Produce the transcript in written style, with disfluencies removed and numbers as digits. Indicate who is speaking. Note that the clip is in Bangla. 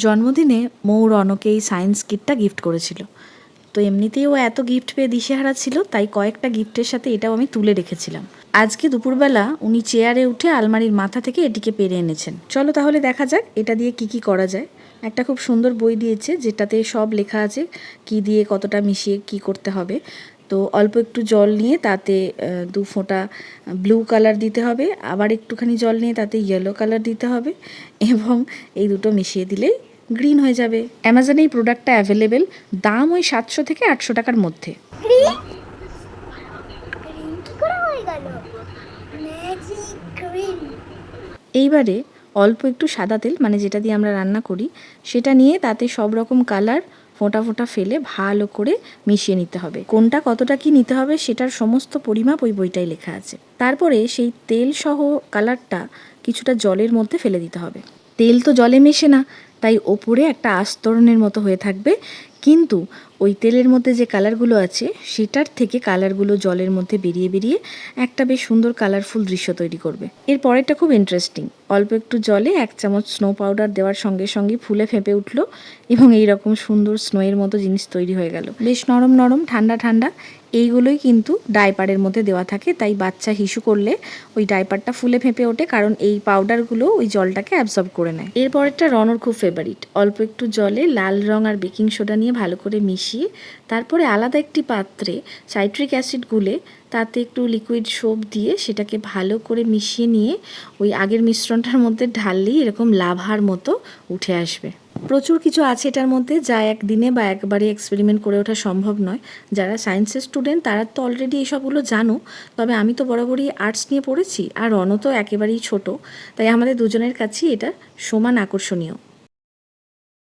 Speaker 1: জন্মদিনে মৌ রনকে এই সায়েন্স কিটটা গিফট করেছিল। তো এমনিতেই ও এত গিফট পেয়ে দিশেহারা ছিল, তাই কয়েকটা গিফটের সাথে এটাও আমি তুলে রেখেছিলাম। আজকে দুপুরবেলা উনি চেয়ারে উঠে আলমারির মাথা থেকে এটিকে পেরে এনেছেন। চলো তাহলে দেখা যাক এটা দিয়ে কি কি করা যায়। একটা খুব সুন্দর বই দিয়েছে যেটাতে সব লেখা আছে কি দিয়ে কতটা মিশিয়ে কি করতে হবে। তো অল্প একটু জল নিয়ে তাতে 2 ফোঁটা ব্লু কালার দিতে হবে, আবার একটুখানি জল নিয়ে তাতে ইয়েলো কালার দিতে হবে, এবং এই দুটো মিশিয়ে দিলেই গ্রিন হয়ে যাবে। অ্যামাজনে এই প্রোডাক্টটা অ্যাভেলেবেল, দাম ওই 700 থেকে 800 টাকার মধ্যে। এইবারে অল্প একটু সাদা তেল, মানে যেটা দিয়ে আমরা রান্না করি, সেটা নিয়ে তাতে সব রকম কালার ফোঁটা ফোঁটা ফেলে ভালো করে মিশিয়ে নিতে হবে। কোনটা কতটা কি নিতে হবে সেটার সমস্ত পরিমাপ ওই বইটায় লেখা আছে। তারপরে সেই তেল সহ কালারটা কিছুটা জলের মধ্যে ফেলে দিতে হবে। তেল তো জলে মেশে না, তাই ওপরে একটা আস্তরণের মতো হয়ে থাকবে, কিন্তু ওই তেলের মধ্যে যে কালারগুলো আছে সেটার থেকে কালারগুলো জলের মধ্যে বেরিয়ে বেরিয়ে একটা বেশ সুন্দর কালারফুল দৃশ্য তৈরি করবে। এর পরেরটা খুব ইন্টারেস্টিং। অল্প একটু জলে 1 চামচ স্নো পাউডার দেওয়ার সঙ্গে সঙ্গে ফুলে ফেঁপে উঠল এবং এইরকম সুন্দর স্নোয়ের মতো জিনিস তৈরি হয়ে গেল। বেশ নরম নরম, ঠান্ডা ঠান্ডা। এইগুলোই কিন্তু ডাইপারের মধ্যে দেওয়া থাকে, তাই বাচ্চা হিসু করলে ওই ডাইপারটা ফুলে ফেঁপে ওঠে, কারণ এই পাউডারগুলো ওই জলটাকে অ্যাবজর্ব করে নেয়। এরপরেরটা রনর খুব ফেভারিট। অল্প একটু জলে লাল রং আর বেকিং সোডা নিয়ে ভালো করে মিশিয়ে তারপরে আলাদা একটি পাত্রে সাইট্রিক অ্যাসিড গুলে তাতে একটু লিকুইড সোপ দিয়ে সেটাকে ভালো করে মিশিয়ে নিয়ে ওই আগের মিশ্রণটার মধ্যে ঢাললেই এরকম লাভার মতো উঠে আসবে। প্রচুর কিছু আছে এটার মধ্যে, যা একদিনে বা একবারে এক্সপেরিমেন্ট করে ওঠা সম্ভব নয়। যারা সায়েন্সের স্টুডেন্ট তারা তো অলরেডি এইসবগুলো জানো, তবে আমি তো বরাবরই আর্টস নিয়ে পড়েছি, আর রনও তো একেবারেই ছোট, তাই আমাদের দুজনের কাছেই এটা সমান আকর্ষণীয়।